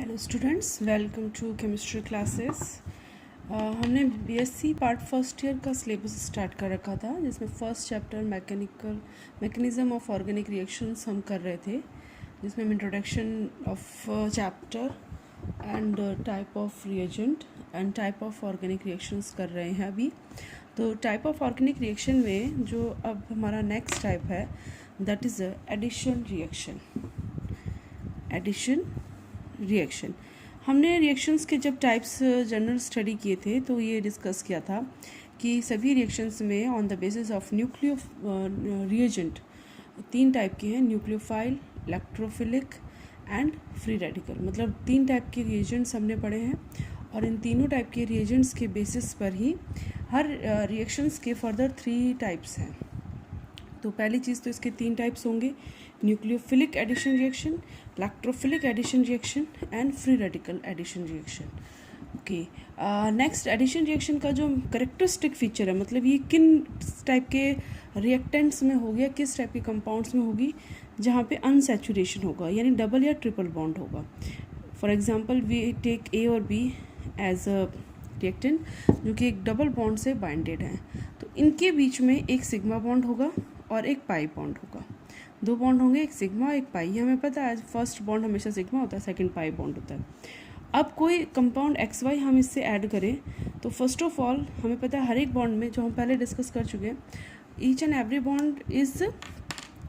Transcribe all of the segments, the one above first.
Hello students, welcome to chemistry classes. हमने BSc part first year का syllabus start कर रखा था, जिसमें first chapter mechanism of organic reactions हम कर रहे थे, जिसमें हम introduction of chapter and type of reagent and type of organic reactions कर रहे हैं अभी। तो टाइप ऑफ ऑर्गेनिक रिएक्शन में जो अब हमारा नेक्स्ट टाइप है, दैट इज़ एडिशन रिएक्शन। हमने रिएक्शंस के जब टाइप्स जनरल स्टडी किए थे तो ये डिस्कस किया था कि सभी रिएक्शंस में on the basis of nucleo reagent 3 type के हैं, nucleophile, electrophilic and free radical. मतलब 3 टाइप के रिएजेंट्स हमने पढ़े हैं और इन तीनों टाइप के रिएजेंट्स के बेसिस पर ही हर रिएक्शंस के फर्दर 3 टाइप्स हैं। तो पहली चीज़ तो इसके 3 टाइप्स होंगे, nucleophilic addition reaction, electrophilic addition reaction and free radical addition reaction. Okay, next addition reaction का जो करेक्टरिस्टिक फीचर है, मतलब ये किन टाइप के रिएक्टेंट्स में होगी या किस टाइप के कंपाउंड्स में होगी जहाँ पे अनसैचुरेशन होगा, यानी डबल या ट्रिपल बॉन्ड होगा। For example we take A और बी एज अ रिएक्टेंट जो कि एक डबल बॉन्ड से बाइंडेड हैं, तो इनके बीच में एक सिग्मा बॉन्ड होगा और एक पाई बॉन्ड होगा। 2 बॉन्ड होंगे, एक सिग्मा एक पाई। हमें पता है फर्स्ट बॉन्ड हमेशा सिग्मा होता है, सेकंड पाई बॉन्ड होता है। अब कोई कंपाउंड एक्स वाई हम इससे ऐड करें तो फर्स्ट ऑफ ऑल हमें पता है हर एक बॉन्ड में, जो हम पहले डिस्कस कर चुके हैं, each and every bond is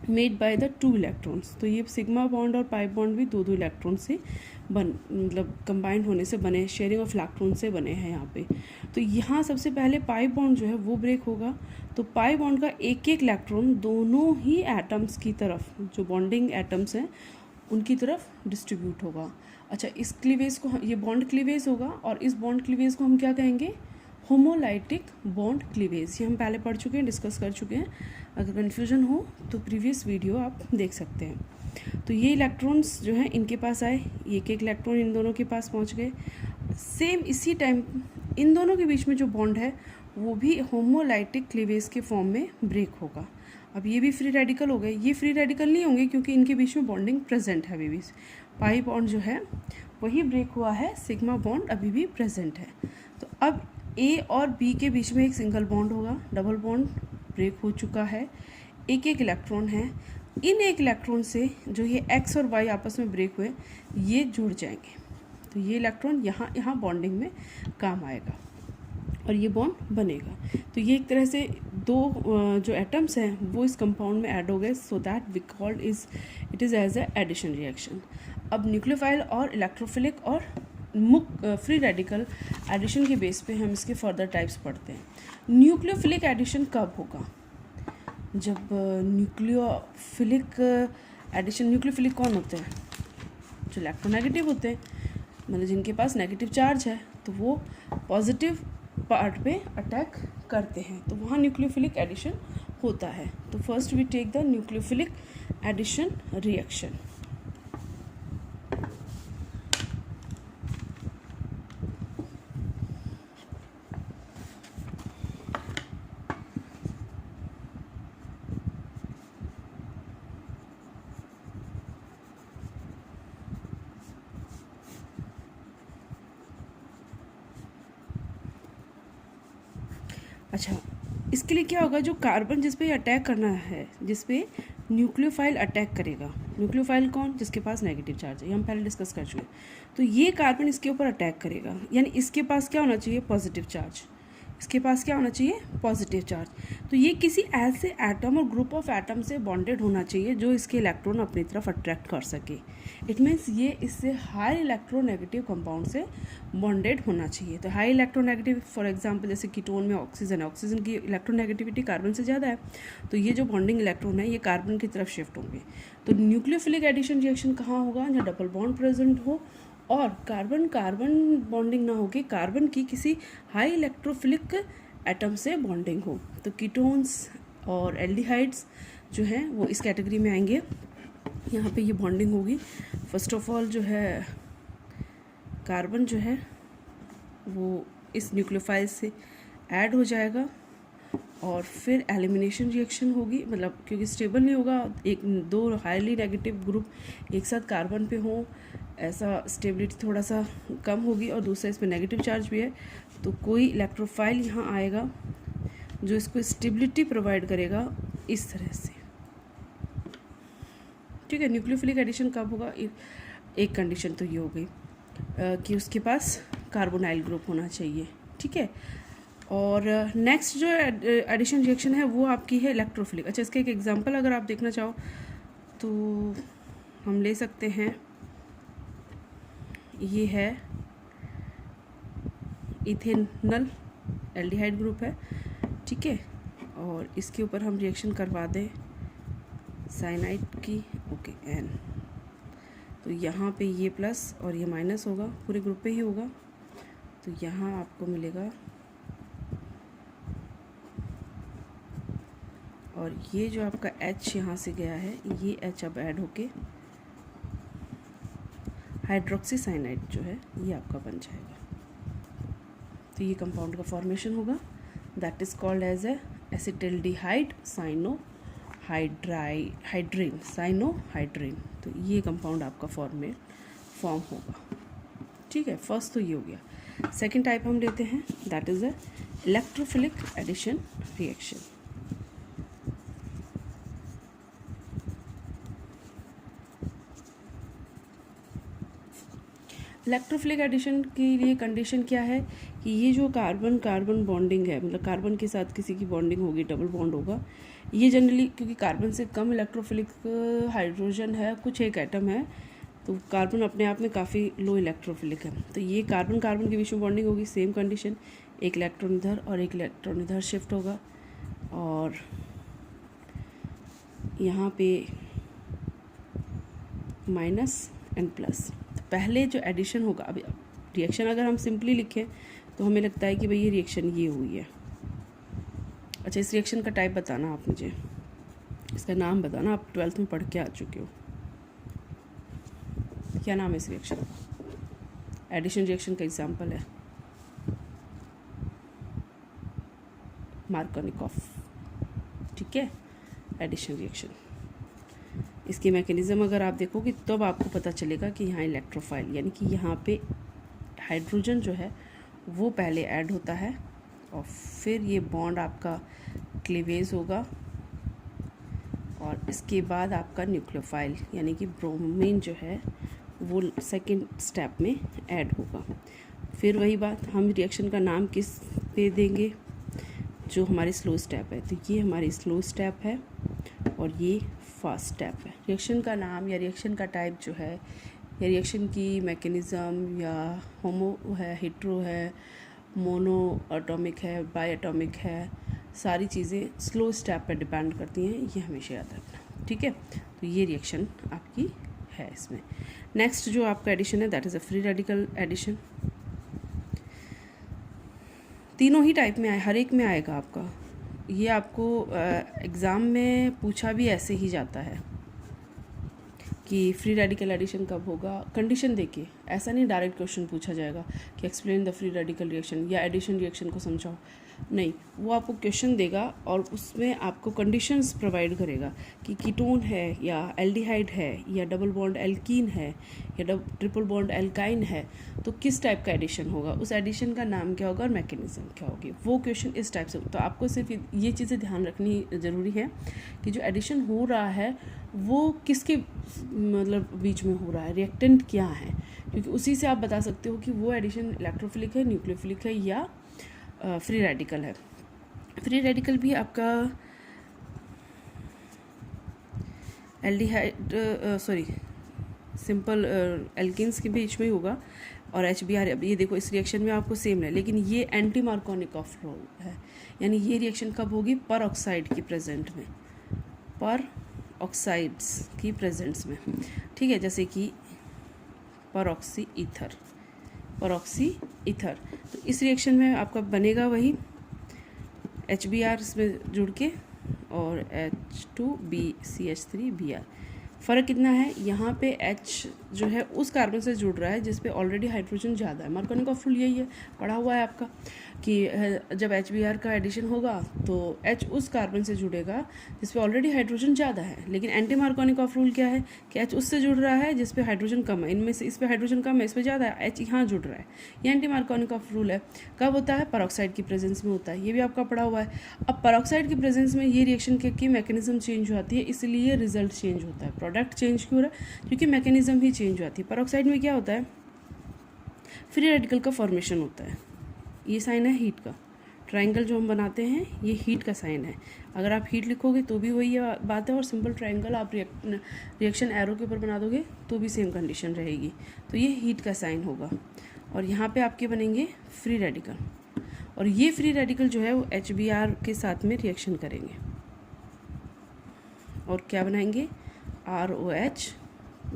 made by the 2 electrons. तो ये सिग्मा बॉन्ड और पाई बॉन्ड भी 2 इलेक्ट्रॉन से मतलब कंबाइंड होने से बने, शेयरिंग ऑफ इलेक्ट्रॉन से बने हैं यहाँ पे। तो यहाँ सबसे पहले पाई बॉन्ड जो है वो ब्रेक होगा, तो पाई बॉन्ड का एक एक इलेक्ट्रॉन दोनों ही एटम्स की तरफ, जो बॉन्डिंग एटम्स हैं उनकी तरफ डिस्ट्रीब्यूट होगा। अच्छा, इस क्लीवेज को, ये बॉन्ड क्लीवेज होगा और इस बॉन्ड क्लीवेज को हम क्या कहेंगे? Homolytic bond cleavage. ये हम पहले पढ़ चुके हैं, डिस्कस कर चुके हैं। अगर कन्फ्यूजन हो तो प्रीवियस वीडियो आप देख सकते हैं। तो ये इलेक्ट्रॉन्स जो हैं इनके पास आए, एक एक इलेक्ट्रॉन इन दोनों के पास पहुंच गए। सेम इसी टाइम इन दोनों के बीच में जो बॉन्ड है वो भी होमोलाइटिक क्लीवेज के फॉर्म में ब्रेक होगा। अब ये भी फ्री रेडिकल हो गए, ये फ्री रेडिकल नहीं होंगे क्योंकि इनके बीच में बॉन्डिंग प्रेजेंट है अभी भी। पाई बॉन्ड जो है वही ब्रेक हुआ है, सिग्मा बॉन्ड अभी भी प्रेजेंट है। तो अब ए और बी के बीच में एक सिंगल बॉन्ड होगा, डबल बॉन्ड ब्रेक हो चुका है, एक एक इलेक्ट्रॉन है। इन एक इलेक्ट्रॉन से जो ये एक्स और वाई आपस में ब्रेक हुए ये जुड़ जाएंगे, तो ये इलेक्ट्रॉन यहाँ बॉन्डिंग में काम आएगा और ये बॉन्ड बनेगा। तो ये एक तरह से 2 जो एटम्स हैं वो इस कंपाउंड में ऐड हो गए, so that we called it is as a addition reaction. अब न्यूक्लियोफाइल और इलेक्ट्रोफिलिक और फ्री रेडिकल एडिशन के बेस पे हम इसके फर्दर टाइप्स पढ़ते हैं। न्यूक्लियोफिलिक एडिशन कब होगा? जब न्यूक्लियोफिलिक एडिशन, न्यूक्लियोफिलिक कौन होते हैं? जो इलेक्ट्रोनेगेटिव होते हैं, मतलब जिनके पास नेगेटिव चार्ज है, तो वो पॉजिटिव पार्ट पे अटैक करते हैं, तो वहाँ न्यूक्लियोफिलिक एडिशन होता है। तो first we take the nucleophilic addition reaction. अच्छा, इसके लिए क्या होगा? जो कार्बन जिस पे अटैक करना है, जिस पे न्यूक्लियोफाइल अटैक करेगा, न्यूक्लियोफाइल कौन? जिसके पास नेगेटिव चार्ज है, ये हम पहले डिस्कस कर चुके हैं। तो ये कार्बन इसके ऊपर अटैक करेगा, यानी इसके पास क्या होना चाहिए? Positive charge. इसके पास क्या होना चाहिए? Positive charge. तो ये किसी ऐसे एटम और ग्रुप ऑफ एटम से बॉन्डेड होना चाहिए जो इसके इलेक्ट्रॉन अपनी तरफ अट्रैक्ट कर सके। इट मीन्स ये इससे हाई इलेक्ट्रोनेगेटिव कंपाउंड से बॉन्डेड होना चाहिए। तो हाई इलेक्ट्रोनेगेटिव, फॉर एग्जांपल जैसे कीटोन में ऑक्सीजन है, ऑक्सीजन की इलेक्ट्रोनेगेटिविटी कार्बन से ज़्यादा है, तो ये जो बॉन्डिंग इलेक्ट्रॉन है ये कार्बन की तरफ शिफ्ट होंगे। तो न्यूक्लियोफिलिक एडिशन रिएक्शन कहाँ होगा? जहाँ डबल बॉन्ड प्रेजेंट हो और कार्बन कार्बन बॉन्डिंग ना होगी, कार्बन की किसी हाई इलेक्ट्रोफिलिक एटम से बॉन्डिंग हो। तो कीटोन्स और एल्डिहाइड्स जो हैं वो इस कैटेगरी में आएंगे। यहाँ पे ये बॉन्डिंग होगी। फर्स्ट ऑफ ऑल जो है कार्बन जो है वो इस न्यूक्लियोफाइल से ऐड हो जाएगा और फिर एलिमिनेशन रिएक्शन होगी, मतलब क्योंकि स्टेबल नहीं होगा, एक दो हाईली नेगेटिव ग्रुप एक साथ कार्बन पे हों, ऐसा स्टेबिलिटी थोड़ा सा कम होगी, और दूसरा इसमें नेगेटिव चार्ज भी है, तो कोई इलेक्ट्रोफाइल यहाँ आएगा जो इसको स्टेबिलिटी प्रोवाइड करेगा इस तरह से। ठीक है, न्यूक्लियोफिलिक एडिशन कब होगा? एक कंडीशन तो ये हो गई कि उसके पास कार्बोनाइल ग्रुप होना चाहिए। ठीक है, और नेक्स्ट जो एडिशन रिएक्शन है वो आपकी है इलेक्ट्रोफिलिक। अच्छा, इसका एक एग्जांपल अगर आप देखना चाहो तो हम ले सकते हैं, ये है इथेनल एल्डिहाइड ग्रुप है। ठीक है, और इसके ऊपर हम रिएक्शन करवा दें साइनाइड की, ओके एन, तो यहाँ पे ये प्लस और ये माइनस होगा, पूरे ग्रुप पे ही होगा, तो यहाँ आपको मिलेगा, और ये जो आपका H यहाँ से गया है, ये H अब ऐड होके हाइड्रोक्सी साइनाइड जो है ये आपका बन जाएगा। तो ये कंपाउंड का फॉर्मेशन होगा, दैट इज़ कॉल्ड एज एसिटिल्डिहाइड साइनोहाइड्रेन, साइनोहाइड्रेन। तो ये कंपाउंड आपका फॉर्म होगा। ठीक है, फर्स्ट तो ये हो गया। सेकेंड टाइप हम लेते हैं, that is a electrophilic addition reaction. Electrophilic addition के लिए कंडीशन क्या है कि ये जो कार्बन कार्बन बॉन्डिंग है, मतलब कार्बन के साथ किसी की बॉन्डिंग होगी, डबल बॉन्ड होगा, ये जनरली क्योंकि कार्बन से कम इलेक्ट्रोफिलिक हाइड्रोजन है, कुछ एक एटम है, तो कार्बन अपने आप में काफ़ी लो इलेक्ट्रोफिलिक है, तो ये कार्बन कार्बन के बीच में बॉन्डिंग होगी, सेम कंडीशन, एक इलेक्ट्रॉन इधर और एक इलेक्ट्रॉन इधर शिफ्ट होगा, और यहाँ पे माइनस एंड प्लस। पहले जो एडिशन होगा, अभी रिएक्शन अगर हम सिंपली लिखें तो हमें लगता है कि भाई ये रिएक्शन ये हुई है। अच्छा, इस रिएक्शन का टाइप बताना आप मुझे, इसका नाम बताना, आप 12th में पढ़ के आ चुके हो, क्या नाम है इस रिएक्शन का? एडिशन रिएक्शन का एग्जाम्पल है मार्कोनिकॉफ। ठीक है, एडिशन रिएक्शन, इसकी मैकेनिज़्म अगर आप देखोगे तब आपको पता चलेगा कि यहाँ इलेक्ट्रोफाइल, यानी कि यहाँ पे हाइड्रोजन जो है वो पहले ऐड होता है, और फिर ये बॉन्ड आपका क्लीवेज होगा, और इसके बाद आपका न्यूक्लियोफाइल यानी कि ब्रोमीन जो है वो सेकंड स्टेप में ऐड होगा। फिर वही बात, हम रिएक्शन का नाम किस पे देंगे? जो हमारी स्लो स्टेप है, तो ये हमारी स्लो स्टेप है और ये फास्ट स्टेप है। रिएक्शन का नाम या रिएक्शन का टाइप जो है, या रिएक्शन की मैकेनिज़्म, या होमो है, हेट्रो है, मोनो एटॉमिक है, बाई एटॉमिक है, सारी चीज़ें स्लो स्टेप पर डिपेंड करती हैं, ये हमेशा याद रखना। ठीक है, तो ये रिएक्शन आपकी है इसमें। नेक्स्ट जो आपका एडिशन है that is a free radical addition. तीनों ही टाइप में आए, हर एक में आएगा आपका, ये आपको एग्ज़ाम में पूछा भी ऐसे ही जाता है कि फ्री रेडिकल एडिशन कब होगा, कंडीशन देखिए, ऐसा नहीं डायरेक्ट क्वेश्चन पूछा जाएगा कि explain the free radical reaction या एडिशन रिएक्शन को समझाओ, नहीं, वो आपको क्वेश्चन देगा और उसमें आपको कंडीशंस प्रोवाइड करेगा कि कीटोन है या एल्डिहाइड है या डबल बॉन्ड एल्कीन है या ट्रिपल बॉन्ड एल्काइन है, तो किस टाइप का एडिशन होगा, उस एडिशन का नाम क्या होगा और मैकेनिज्म क्या होगी, वो क्वेश्चन इस टाइप से। तो आपको सिर्फ ये चीज़ें ध्यान रखनी ज़रूरी है कि जो एडिशन हो रहा है वो किसके मतलब बीच में हो रहा है, रिएक्टेंट क्या है, क्योंकि उसी से आप बता सकते हो कि वो एडिशन इलेक्ट्रोफिलिक है, न्यूक्लियोफिलिक है या फ्री रेडिकल है। फ्री रेडिकल भी आपका एल्डिहाइड सिंपल एल्किन्स के बीच में होगा, और HBr, अब ये देखो इस रिएक्शन में आपको सेम है, लेकिन ये एंटी मार्कोनिकॉफ रोल है, यानी ये रिएक्शन कब होगी, पर ऑक्साइड की प्रेजेंट में, पर ऑक्साइड्स की प्रेजेंस में। ठीक है, जैसे कि परऑक्सी ईथर, तो इस रिएक्शन में आपका बनेगा वही HBr में जुड़ के और H2BCH3Br। फ़र्क कितना है, यहाँ पे H जो है उस कार्बन से जुड़ रहा है जिस पे ऑलरेडी हाइड्रोजन ज़्यादा है। मार्कोनी का रूल यही है, पढ़ा हुआ है आपका कि जब HBr का एडिशन होगा तो H उस कार्बन से जुड़ेगा जिस पे ऑलरेडी हाइड्रोजन ज़्यादा है। लेकिन एंटी मार्कोनी का रूल क्या है कि H उससे जुड़ रहा है जिस पे हाइड्रोजन कम है। इनमें से इस पे हाइड्रोजन कम है, इस पे ज़्यादा है, H यहाँ जुड़ रहा है। ये एंटी मार्कोनी का रूल है। कब होता है? पेरोक्साइड की प्रेजेंस में होता है। ये भी आपका पढ़ा हुआ है। अब पेरोक्साइड की प्रेजेंस में ये रिएक्शन की मैकेनिज्म चेंज होती है, इसलिए रिजल्ट चेंज होता है। प्रोडक्ट चेंज क्यों हो रहा है? क्योंकि मैकेनिज्म ही चेंज हो जाती है। पेरोक्साइड में क्या होता है? फ्री रेडिकल का फॉर्मेशन होता है। ये साइन है हीट का। ट्रायंगल जो हम बनाते हैं ये हीट का साइन है। अगर आप हीट लिखोगे तो भी वही बात है, और सिंपल ट्रायंगल आप रिएक्शन एरो के ऊपर बना दोगे तो भी सेम कंडीशन रहेगी। तो ये हीट का साइन होगा, और यहाँ पे आपके बनेंगे फ्री रेडिकल, और ये फ्री रेडिकल जो है वो HBr के साथ में रिएक्शन करेंगे और क्या बनाएंगे? ROH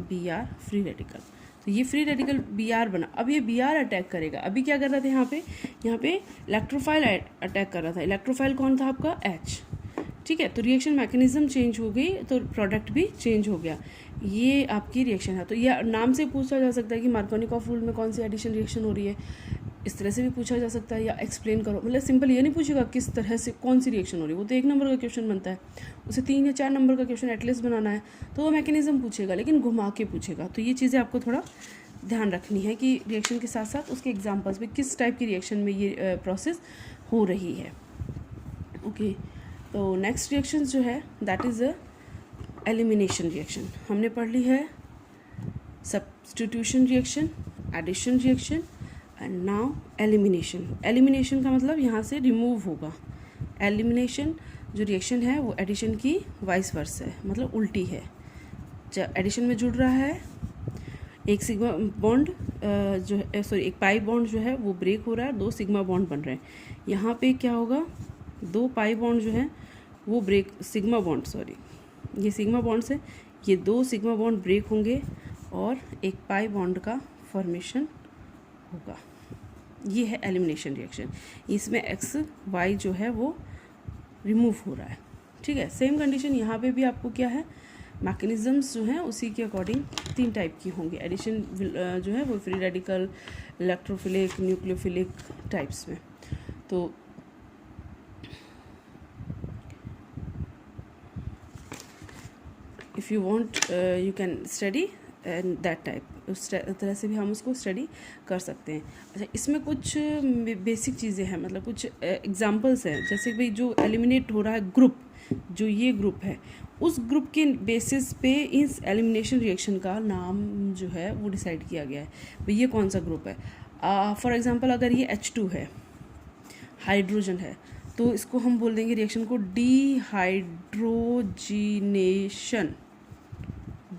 Br free radical. तो ये फ्री रेडिकल Br बना। अब ये Br अटैक करेगा। अभी क्या कर रहा था? यहाँ पे इलेक्ट्रोफाइल अटैक कर रहा था। इलेक्ट्रोफाइल कौन था आपका? H। ठीक है, तो रिएक्शन मैकेनिज्म चेंज हो गई तो प्रोडक्ट भी चेंज हो गया। ये आपकी रिएक्शन है। तो यह नाम से पूछा जा सकता है कि मार्कोनी का रूल में कौन सी एडिशन रिएक्शन हो रही है, इस तरह से भी पूछा जा सकता है, या एक्सप्लेन करो। मतलब सिंपल ये नहीं पूछेगा किस तरह से कौन सी रिएक्शन हो रही है, वो तो 1 नंबर का क्वेश्चन बनता है। उसे 3 या 4 नंबर का क्वेश्चन एटलीस्ट बनाना है तो वो मैकेनिज्म पूछेगा, लेकिन घुमा के पूछेगा। तो ये चीज़ें आपको थोड़ा ध्यान रखनी है कि रिएक्शन के साथ साथ उसके एग्जाम्पल्स में किस टाइप की रिएक्शन में ये प्रोसेस हो रही है। ओके, तो नेक्स्ट रिएक्शन जो है दैट इज़ एलिमिनेशन रिएक्शन। हमने पढ़ ली है substitution reaction, addition reaction and now elimination. Elimination का मतलब यहाँ से रिमूव होगा। एलिमिनेशन जो रिएक्शन है वो एडिशन की वाइस वर्सा है, मतलब उल्टी है। जब एडिशन में जुड़ रहा है एक सिग्मा बॉन्ड जो है, सॉरी एक पाई बॉन्ड जो है वो ब्रेक हो रहा है, 2 सिग्मा बॉन्ड बन रहे हैं। यहाँ पे क्या होगा? 2 पाई बॉन्ड जो है वो ब्रेक, सिग्मा बॉन्ड, सॉरी ये सिग्मा बॉन्ड से ये 2 सिग्मा बॉन्ड ब्रेक होंगे और एक पाई बॉन्ड का फॉर्मेशन होगा। ये है एलिमिनेशन रिएक्शन। इसमें एक्स वाई जो है वो रिमूव हो रहा है। ठीक है, सेम कंडीशन यहाँ पे भी आपको क्या है? मैकेनिज्म्स जो हैं उसी के अकॉर्डिंग 3 टाइप की होंगी। एडिशन जो है वो free radical, electrophilic, nucleophilic types में। तो if you want you can study and that type, उस तरह से भी हम उसको स्टडी कर सकते हैं। अच्छा, इसमें कुछ बेसिक चीज़ें हैं, मतलब कुछ एग्जांपल्स हैं। जैसे भाई जो एलिमिनेट हो रहा है ग्रुप, जो ये ग्रुप है, उस ग्रुप के बेसिस पे इस एलिमिनेशन रिएक्शन का नाम जो है वो डिसाइड किया गया है। भाई ये कौन सा ग्रुप है? फॉर एग्जांपल अगर ये H2 है, हाइड्रोजन है, तो इसको हम बोल देंगे रिएक्शन को dehydrogenation.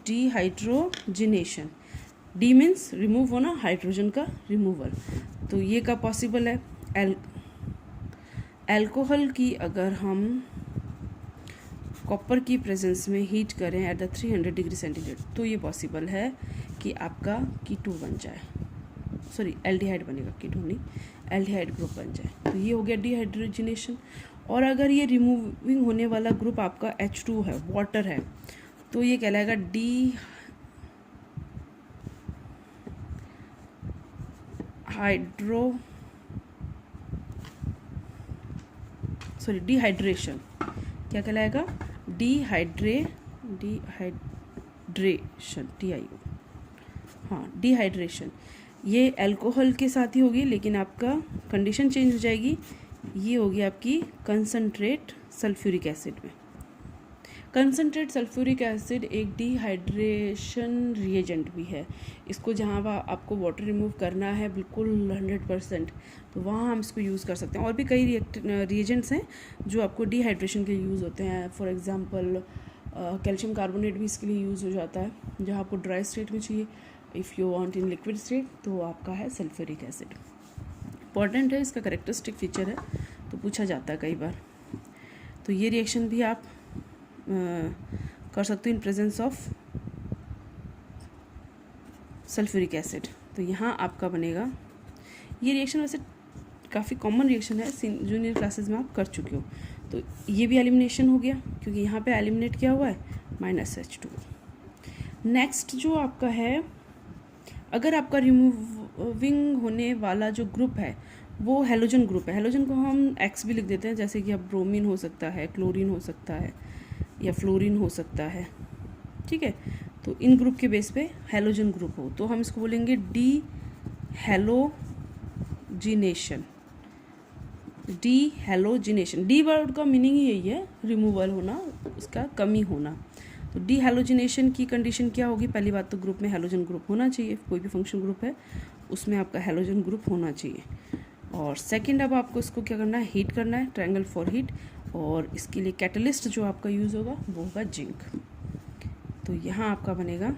Dehydrogenation, D means remove होना, हाइड्रोजन का रिमूवल। तो ये कब पॉसिबल है? एल्कोहल की अगर हम कॉपर की प्रेजेंस में हीट करें एट द 300 डिग्री सेंटीग्रेड तो ये पॉसिबल है कि आपका कीटो बन जाए, सॉरी एल्डिहाइड बनेगा, कीटो नहीं, एल्डिहाइड ग्रुप बन जाए। तो ये हो गया डिहाइड्रोजिनेशन। और अगर ये रिमूविंग होने वाला ग्रुप आपका H2 है, वाटर है, तो ये कहलाएगा डिहाइड्रेशन। क्या कहलाएगा? डिहाइड्रेशन, TIO, हाँ डिहाइड्रेशन। ये अल्कोहल के साथ ही होगी, लेकिन आपका कंडीशन चेंज हो जाएगी। ये होगी आपकी कंसनट्रेट सल्फ्यूरिक एसिड में। कंसनट्रेट सल्फ्यूरिक एसिड एक डिहाइड्रेशन रिएजेंट भी है। इसको जहाँ आपको वाटर रिमूव करना है बिल्कुल 100%, तो वहाँ हम इसको यूज़ कर सकते हैं। और भी कई रिएजेंट्स हैं जो आपको डिहाइड्रेशन के यूज़ होते हैं। फॉर एग्जांपल कैल्शियम कार्बोनेट भी इसके लिए यूज़ हो जाता है, जहाँ आपको ड्राई स्टेट में चाहिए। If you want in liquid state तो आपका है सल्फ्यूरिक एसिड। इंपॉर्टेंट है, इसका कैरेक्टरिस्टिक फीचर है, तो पूछा जाता है कई बार। तो ये रिएक्शन भी आप कर सकते हो in presence of sulphuric acid. तो यहाँ आपका बनेगा ये रिएक्शन। वैसे काफ़ी कॉमन रिएक्शन है, जूनियर क्लासेस में आप कर चुके हो। तो ये भी एलिमिनेशन हो गया, क्योंकि यहाँ पे एलिमिनेट क्या हुआ है? -H2। नेक्स्ट जो आपका है अगर आपका रिमूविंग होने वाला जो ग्रुप है वो हेलोजन ग्रुप है, हेलोजन को हम एक्स भी लिख देते हैं, जैसे कि अब ब्रोमीन हो सकता है, क्लोरीन हो सकता है, या फ्लोरीन हो सकता है, ठीक है। तो इन ग्रुप के बेस पे हेलोजन ग्रुप हो तो हम इसको बोलेंगे D halogenation. D halogenation, D word का मीनिंग ही यही है, रिमूवल होना, उसका कमी होना। तो डी हेलोजिनेशन की कंडीशन क्या होगी? पहली बात तो ग्रुप में हेलोजन ग्रुप होना चाहिए, कोई भी फंक्शन ग्रुप है उसमें आपका हेलोजन ग्रुप होना चाहिए। और सेकंड, अब आपको इसको क्या करना है? हीट करना है, ट्रायंगल फॉर हीट। और इसके लिए कैटलिस्ट जो आपका यूज़ होगा वो होगा जिंक। तो यहाँ आपका बनेगा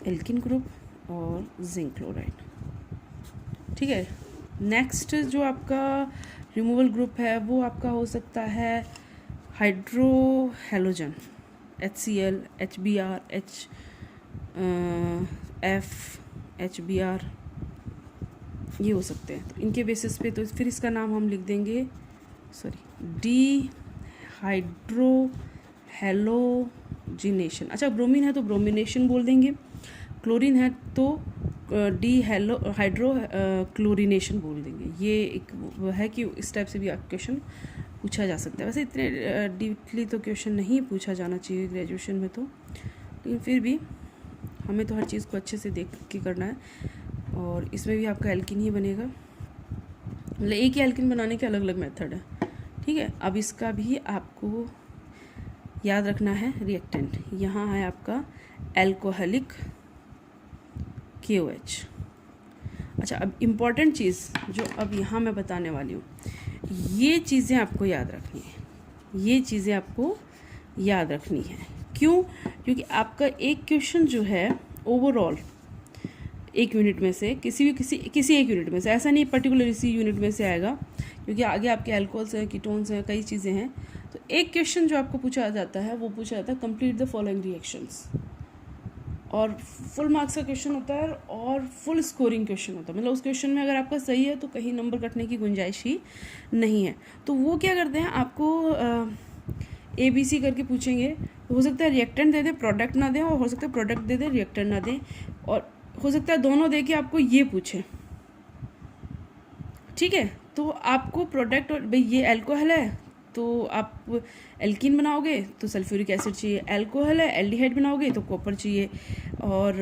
एल्किन ग्रुप और जिंक क्लोराइड, ठीक है। नेक्स्ट जो आपका रिमूवल ग्रुप है वो आपका हो सकता है hydro halogen, HCl, HBr, HF, HBr, ये हो सकते हैं। तो इनके बेसिस पे तो फिर इसका नाम हम लिख देंगे, डी हाइड्रो हेलोजिनेशन। अच्छा, ब्रोमीन है तो ब्रोमिनेशन बोल देंगे, क्लोरीन है तो डी हाइड्रो क्लोरिनेशन बोल देंगे। ये एक वो है कि इस टाइप से भी आप क्वेश्चन पूछा जा सकता है। वैसे इतने डीपली तो क्वेश्चन नहीं पूछा जाना चाहिए ग्रेजुएशन में तो, लेकिन फिर भी हमें तो हर चीज़ को अच्छे से देख के करना है। और इसमें भी आपका एल्किन ही बनेगा, मतलब एक ही एल्किन बनाने के अलग अलग मेथड है, ठीक है। अब इसका भी आपको याद रखना है रिएक्टेंट। यहाँ है आपका एल्कोहलिक KOH। अच्छा, अब इम्पॉर्टेंट चीज़ जो अब यहाँ मैं बताने वाली हूँ, ये चीज़ें आपको याद रखनी है, ये चीज़ें आपको याद रखनी है। क्यों? क्योंकि आपका एक क्वेश्चन जो है ओवरऑल एक यूनिट में से किसी एक यूनिट में से, ऐसा नहीं पर्टिकुलर इसी यूनिट में से आएगा, क्योंकि आगे आपके अल्कोहल्स हैं, कीटोन्स हैं, कई चीज़ें हैं। तो एक क्वेश्चन जो आपको पूछा जाता है वो पूछा जाता है कंप्लीट द फॉलोइंग रिएक्शंस, और फुल मार्क्स का क्वेश्चन होता है और फुल स्कोरिंग क्वेश्चन होता है। मतलब उस क्वेश्चन में अगर आपका सही है तो कहीं नंबर कटने की गुंजाइश ही नहीं है। तो वो क्या करते हैं, आपको ABC करके पूछेंगे, तो हो सकता है रिएक्टेंट दे दे, प्रोडक्ट ना दें, और हो सकता है प्रोडक्ट दे दे, रिएक्टेंट ना दें, और हो सकता है दोनों दे के आपको ये पूछें, ठीक है। तो आपको प्रोडक्ट, और भाई ये अल्कोहल है तो आप एल्कीन बनाओगे तो सल्फ्यूरिक एसिड चाहिए, अल्कोहल है एल्डिहाइड बनाओगे तो कॉपर चाहिए, और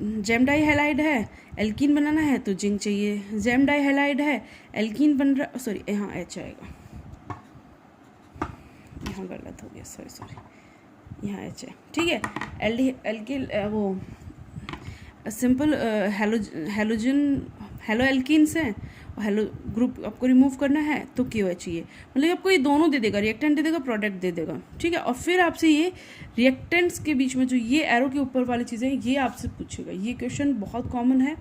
जेम डाइहैलाइड है एल्कीन बनाना है तो जिंक चाहिए, जेम डाइहैलाइड है एल्कीन बन रहा, सॉरी यहाँ H आएगा, यहाँ गलत हो गया, सॉरी यहाँ H है, ठीक है। एल्किल वो सिंपल हेलो एल्कीन्स हैं, हेलो ग्रुप आपको रिमूव करना है तो KOH चाहिए, मतलब आपको ये दोनों दे देगा, रिएक्टेंट दे देगा, प्रोडक्ट दे देगा, ठीक है। और फिर आपसे ये रिएक्टेंट्स के बीच में जो ये एरो के ऊपर वाली चीज़ें ये आपसे पूछेगा। ये क्वेश्चन बहुत कॉमन है,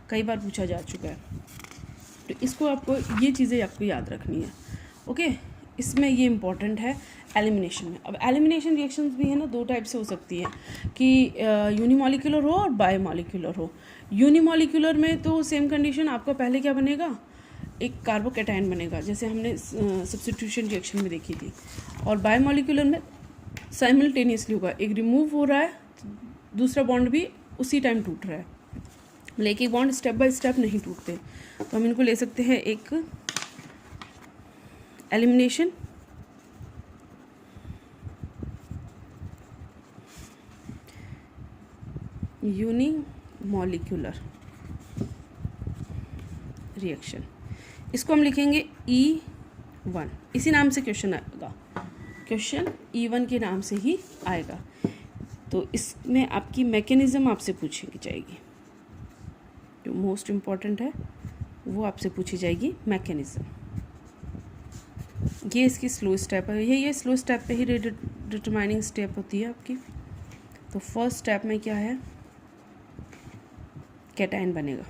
कई बार पूछा जा चुका है, तो इसको आपको ये चीज़ें आपको याद रखनी है, ओके। इसमें ये इंपॉर्टेंट है एलिमिनेशन में। अब एलिमिनेशन रिएक्शंस भी है ना, दो टाइप से हो सकती है कि यूनिमॉलिक्यूलर हो और बायोमॉलिक्यूलर हो। यूनिमॉलिक्यूलर में तो सेम कंडीशन, आपका पहले क्या बनेगा, एक कार्बोकैटायन बनेगा, जैसे हमने सब्स्टिट्यूशन रिएक्शन में देखी थी। और बायोमॉलिक्यूलर में साइमल्टेनियसली होगा, एक रिमूव हो रहा है, दूसरा बॉन्ड भी उसी टाइम टूट रहा है, लेकिन बॉन्ड स्टेप बाय स्टेप नहीं टूटते। तो हम इनको ले सकते हैं एक एलिमिनेशन, यूनिमॉलिक्यूलर रिएक्शन, इसको हम लिखेंगे E1। इसी नाम से क्वेश्चन आएगा, क्वेश्चन E1 के नाम से ही आएगा। तो इसमें आपकी मैकेनिज्म आपसे पूछी जाएगी, जो मोस्ट इम्पॉर्टेंट है वो आपसे पूछी जाएगी मैकेनिज्म। ये इसकी स्लो स्टेप है, ये स्लो स्टेप पे ही डिटरमाइनिंग स्टेप होती है आपकी। तो फर्स्ट स्टेप में क्या है, कैटायन बनेगा,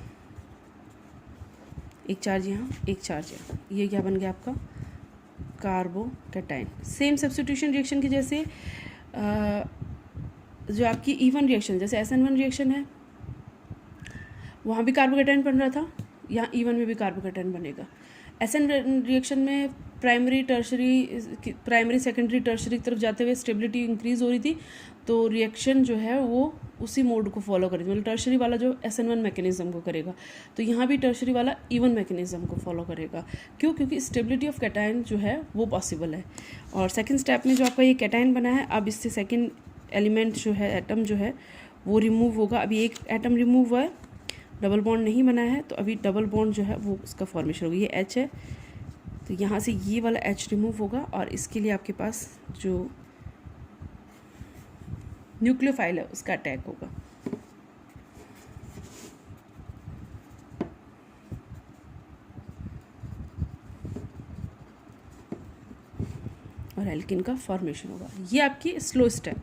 एक चार्ज यहाँ, एक चार्ज यहाँ, ये क्या बन गया आपका कार्बोकैटायन। सेम सब्स्टिट्यूशन रिएक्शन के जैसे जो आपकी E1 रिएक्शन, जैसे SN1 रिएक्शन है, वहाँ भी कार्बोकैटायन बन रहा था, यहाँ E1 में भी कार्बोकैटायन बनेगा। एसएन रिएक्शन में प्राइमरी सेकेंडरी टर्शरी की तरफ जाते हुए स्टेबिलिटी इंक्रीज हो रही थी, तो रिएक्शन जो है वो उसी मोड को फॉलो करेगी, मतलब टर्शरी वाला जो SN1 मैकेनिज्म को करेगा, तो यहाँ भी टर्शरी वाला E1 मैकेनिज्म को फॉलो करेगा। क्यों? क्योंकि स्टेबिलिटी ऑफ कैटायन जो है वो पॉसिबल है। और सेकंड स्टेप में जो आपका ये कैटायन बना है, अब इससे सेकंड एलिमेंट जो है, एटम जो है वो रिमूव होगा। अभी एक एटम रिमूव हुआ है, डबल बॉन्ड नहीं बना है, तो अभी डबल बॉन्ड जो है वो उसका फॉर्मेशन होगा। ये H है, तो यहाँ से ये वाला H रिमूव होगा और इसके लिए आपके पास जो न्यूक्लियोफाइल है उसका अटैक होगा। और एल्किन का फॉर्मेशन होगा। ये आपकी स्लो स्टेप,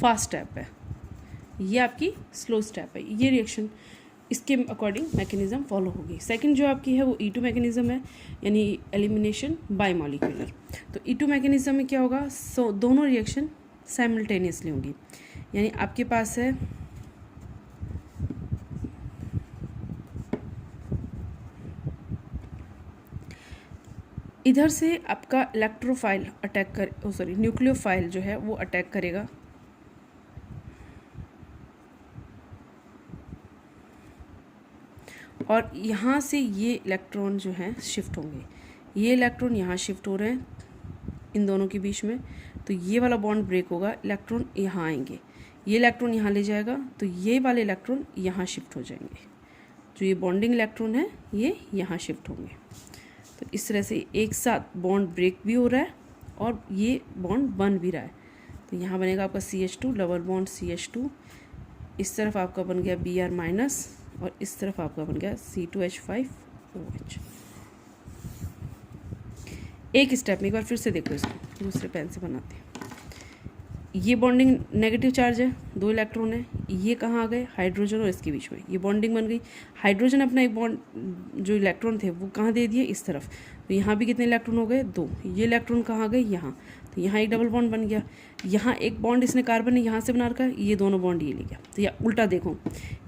फास्ट स्टेप है, ये आपकी स्लो स्टेप है। ये रिएक्शन इसके अकॉर्डिंग मैकेनिज्म फॉलो होगी। सेकंड जो आपकी है वो E2 मैकेनिज्म है, यानी एलिमिनेशन बाय मॉलिक्यूलर। तो E2 मैकेनिज्म में क्या होगा, दोनों रिएक्शन साइमल्टेनियसली होंगी। यानी आपके पास है इधर से आपका इलेक्ट्रोफाइल अटैक कर न्यूक्लियोफाइल जो है वो अटैक करेगा, और यहाँ से ये इलेक्ट्रॉन जो हैं शिफ्ट होंगे। ये इलेक्ट्रॉन यहाँ शिफ्ट हो रहे हैं इन दोनों के बीच में, तो ये वाला बॉन्ड ब्रेक होगा, इलेक्ट्रॉन यहाँ आएंगे, ये इलेक्ट्रॉन यहाँ ले जाएगा, तो ये वाले इलेक्ट्रॉन यहाँ शिफ्ट हो जाएंगे। जो ये बॉन्डिंग इलेक्ट्रॉन है ये यहाँ शिफ्ट होंगे। तो इस तरह से एक साथ बॉन्ड ब्रेक भी हो रहा है और ये बॉन्ड बन भी रहा है। तो यहाँ बनेगा आपका CH2 डबल बॉन्ड CH2, इस तरफ आपका बन गया Br माइनस, और इस तरफ आपका बन गया C2H5OH। एक स्टेप में एक बार फिर से देखो, इसको दूसरे पेन से बनाते हैं। ये बॉन्डिंग नेगेटिव चार्ज है, 2 इलेक्ट्रॉन है, ये कहाँ आ गए, हाइड्रोजन और इसके बीच में, ये बॉन्डिंग बन गई। हाइड्रोजन अपना एक बॉन्ड जो इलेक्ट्रॉन थे वो कहाँ दे दिए, इस तरफ, तो यहाँ भी कितने इलेक्ट्रॉन हो गए, 2। ये इलेक्ट्रॉन कहाँ गए, यहाँ, तो यहाँ एक डबल बॉन्ड बन गया। यहाँ एक बॉन्ड इसने कार्बन ने यहाँ से बना रखा है, ये दोनों बॉन्ड ये ले गया। तो या उल्टा देखो,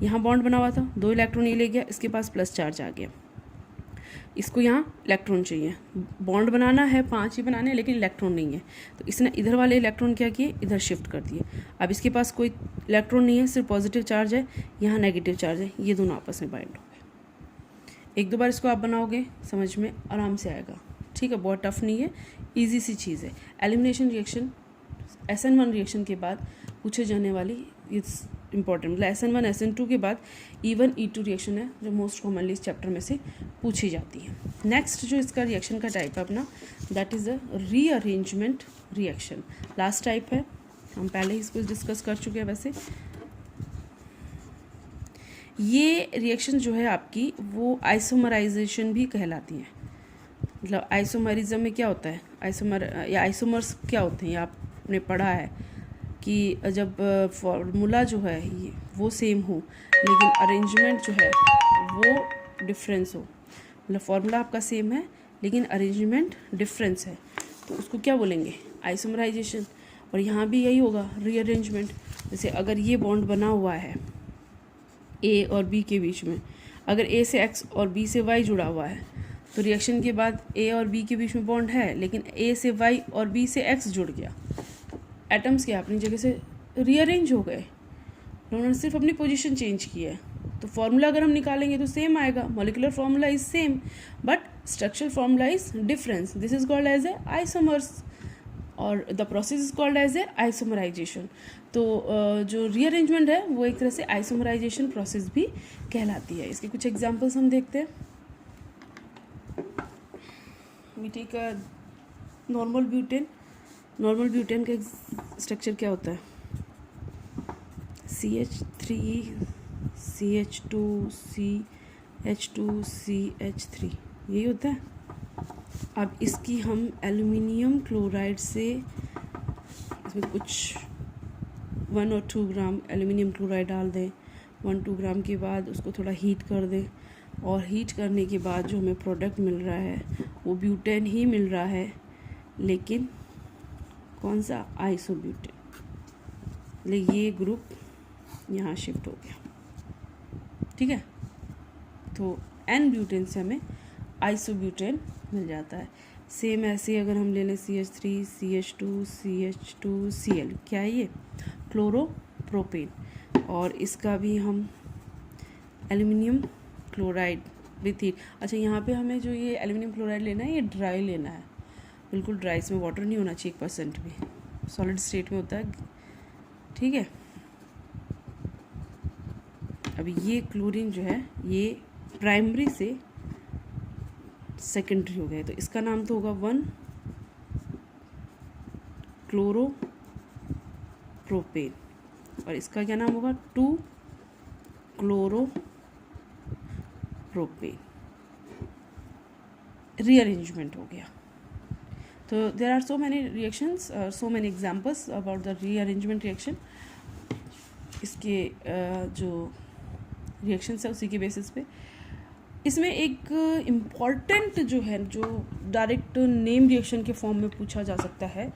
यहाँ बॉन्ड बना हुआ था, 2 इलेक्ट्रॉन ये ले गया, इसके पास प्लस चार्ज आ गया, इसको यहाँ इलेक्ट्रॉन चाहिए, बॉन्ड बनाना है, 5 ही बनाने हैं, लेकिन इलेक्ट्रॉन नहीं है, तो इसने इधर वाले इलेक्ट्रॉन क्या किए, इधर शिफ्ट कर दिए। अब इसके पास कोई इलेक्ट्रॉन नहीं है, सिर्फ पॉजिटिव चार्ज है, यहाँ नेगेटिव चार्ज है, ये दोनों आपस में बाइंड हो गए। 1-2 बार इसको आप बनाओगे समझ में आराम से आएगा, ठीक है, बहुत टफ नहीं है, ईजी सी चीज़ है। एलिमिनेशन रिएक्शन SN1 रिएक्शन के बाद पूछे जाने वाली इट्स इंपॉर्टेंट, मतलब SN1 SN2 के बाद E1 E2 रिएक्शन है जो मोस्ट कॉमनली इस चैप्टर में से पूछी जाती है। नेक्स्ट जो इसका रिएक्शन का टाइप है अपना, that is a rearrangement reaction. Last type है, हम पहले ही इसको डिस्कस कर चुके हैं। वैसे ये रिएक्शन जो है आपकी वो आइसोमराइजेशन भी कहलाती है। मतलब आइसोमरिज्म में क्या होता है, आइसोमर्स क्या होते हैं, ये आपने पढ़ा है कि जब फॉर्मूला जो है ये वो सेम हो लेकिन अरेंजमेंट जो है वो डिफरेंस हो, मतलब फॉर्मूला आपका सेम है लेकिन अरेंजमेंट डिफरेंस है, तो उसको क्या बोलेंगे, आइसोमराइजेशन। और यहाँ भी यही होगा, रीअरेंजमेंट। जैसे अगर ये बॉन्ड बना हुआ है A और B के बीच में, अगर A से X और B से Y जुड़ा हुआ है, तो रिएक्शन के बाद A और B के बीच में बॉन्ड है, लेकिन A से Y और B से X जुड़ गया, एटम्स क्या अपनी जगह से रीअरेंज हो गए, उन्होंने सिर्फ अपनी पोजीशन चेंज की है। तो फॉर्मूला अगर हम निकालेंगे तो सेम आएगा, molecular formula is same but structural formula is difference, this is called as a isomers और the process is called as a isomerisation. तो जो रीअरेंजमेंट है वो एक तरह से आइसोमराइजेशन प्रोसेस भी कहलाती है। इसके कुछ एग्जांपल्स हम देखते हैं। We take a normal butane. Normal butane का स्ट्रक्चर क्या होता है, CH3 CH2 CH2 CH3, यही होता है। अब इसकी हम एल्युमिनियम क्लोराइड से इसमें कुछ 1 और 2 ग्राम एल्युमिनियम क्लोराइड डाल दें, 1-2 ग्राम के बाद उसको थोड़ा हीट कर दें, और हीट करने के बाद जो हमें प्रोडक्ट मिल रहा है वो ब्यूटेन ही मिल रहा है, लेकिन कौन सा, आइसोब्यूटेन। ये ग्रुप यहाँ शिफ्ट हो गया, ठीक है। तो N ब्यूटेन से हमें आइसोब्यूटेन मिल जाता है। सेम ऐसे अगर हम ले लें CH3 CH2 CH2 Cl, क्या है ये? क्लोरोप्रोपेन। और इसका भी हम एल्युमिनियम क्लोराइड विथ हीट। अच्छा, यहाँ पे हमें जो ये एल्युमिनियम क्लोराइड लेना है ये ड्राई लेना है, बिल्कुल ड्राई, इसमें वाटर नहीं होना चाहिए 1% भी, सॉलिड स्टेट में होता है, ठीक है। अभी ये क्लोरीन जो है ये प्राइमरी से सेकेंडरी हो गया, तो इसका नाम तो होगा 1 क्लोरोप्रोपेन, और इसका क्या नाम होगा? 2 क्लोरोप्रोपेन। रीअरेंजमेंट हो गया। तो there are so many reactions, so many examples about the rearrangement reaction. इसके जो रिएक्शंस है उसी के बेसिस पे इसमें एक इम्पॉर्टेंट जो है, जो डायरेक्ट नेम रिएक्शन के फॉर्म में पूछा जा सकता है,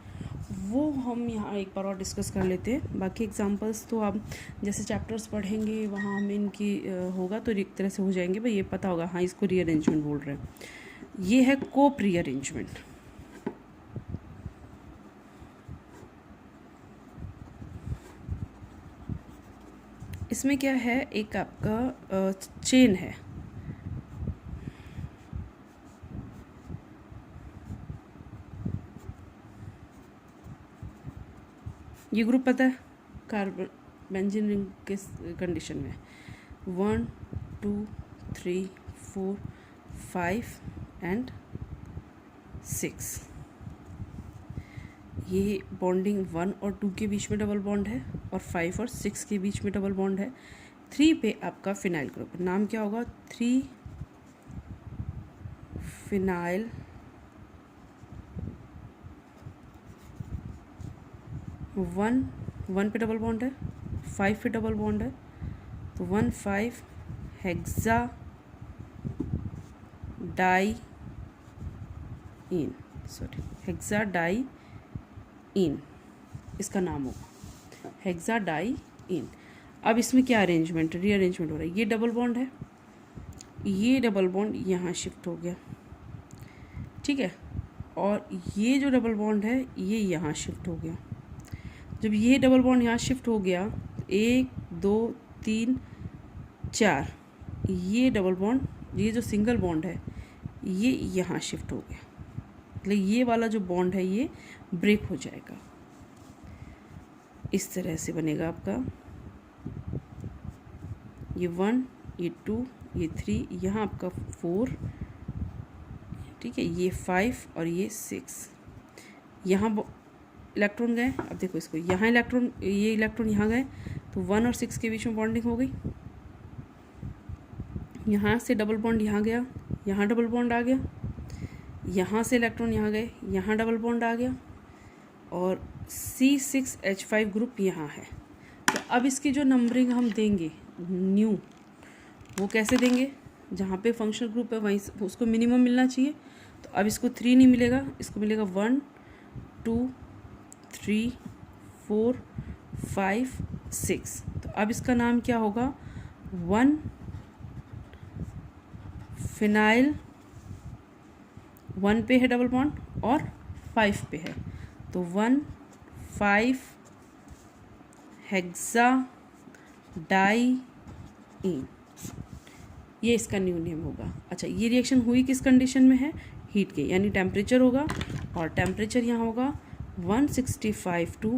वो हम यहाँ एक बार और डिस्कस कर लेते हैं। बाकी एग्जांपल्स तो आप जैसे चैप्टर्स पढ़ेंगे वहाँ हमें इनकी होगा तो एक तरह से हो जाएंगे, भाई ये पता होगा, हाँ इसको रीअरेंजमेंट बोल रहे हैं। ये है कोप रीअरेंजमेंट। इसमें क्या है, एक आपका चेन है, ये ग्रुप पता है कार्बन बेंजीन रिंग के कंडीशन में 1 2 3 4 5 एंड 6। ये बॉन्डिंग 1 और 2 के बीच में डबल बॉन्ड है, और 5 और 6 के बीच में डबल बॉन्ड है। 3 पे आपका फिनाइल ग्रुप, नाम क्या होगा? 3 फिनाइल 1 पे डबल बॉन्ड है, 5 पे डबल बॉन्ड है, तो 1 5 हेक्सा डाई इन, सॉरी हेक्सा डाई इन इसका नाम होगा, हेक्सा डाई इन। अब इसमें क्या अरेंजमेंट, रीअरेंजमेंट हो रहा है। ये डबल बॉन्ड है, ये डबल बॉन्ड यहाँ शिफ्ट हो गया, ठीक है, और ये जो डबल बॉन्ड है ये यहाँ शिफ्ट हो गया। जब ये डबल बॉन्ड यहाँ शिफ्ट हो गया, 1 2 3 4, ये डबल बॉन्ड, ये जो सिंगल बॉन्ड है ये यहाँ शिफ्ट हो गया, मतलब ये वाला जो बॉन्ड है ये ब्रेक हो जाएगा। इस तरह से बनेगा आपका ये 1 ये 2 ये 3, यहाँ आपका 4, ठीक है, ये 5 और ये 6। यहाँ इलेक्ट्रॉन गए, अब देखो इसको, यहाँ इलेक्ट्रॉन, ये इलेक्ट्रॉन यहाँ गए, तो 1 और 6 के बीच में बॉन्डिंग हो गई। यहाँ से डबल बॉन्ड यहाँ गया, यहाँ डबल बॉन्ड आ गया, यहाँ से इलेक्ट्रॉन यहाँ गए, यहाँ डबल बॉन्ड आ गया, और C6H5 ग्रुप यहाँ है। तो अब इसकी जो नंबरिंग हम देंगे न्यू, वो कैसे देंगे? जहाँ पे फंक्शनल ग्रुप है वहीं उसको मिनिमम मिलना चाहिए, तो अब इसको 3 नहीं मिलेगा, इसको मिलेगा 1 2 3 4 5 6। तो अब इसका नाम क्या होगा? 1 फिनाइल, 1 पे है डबल बॉन्ड और 5 पे है, तो 1 5 हेक्सा डाई इन, ये इसका न्यू नेम होगा। अच्छा, ये रिएक्शन हुई किस कंडीशन में है? हीट के, यानी टेम्परेचर होगा, और टेम्परेचर यहाँ होगा 165 टू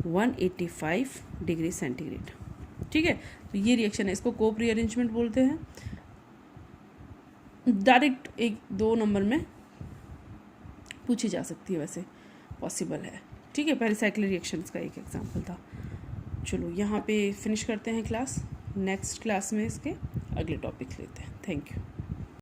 185 डिग्री सेंटीग्रेड, ठीक है। तो ये रिएक्शन है, इसको कोप रीअरेंजमेंट बोलते हैं। डायरेक्ट 1-2 नंबर में पूछी जा सकती है, वैसे पॉसिबल है, ठीक है। पेरिसाइक्लिक रिएक्शंस का एक एग्जांपल था। चलो यहाँ पे फिनिश करते हैं क्लास, नेक्स्ट क्लास में इसके अगले टॉपिक लेते हैं। Thank you.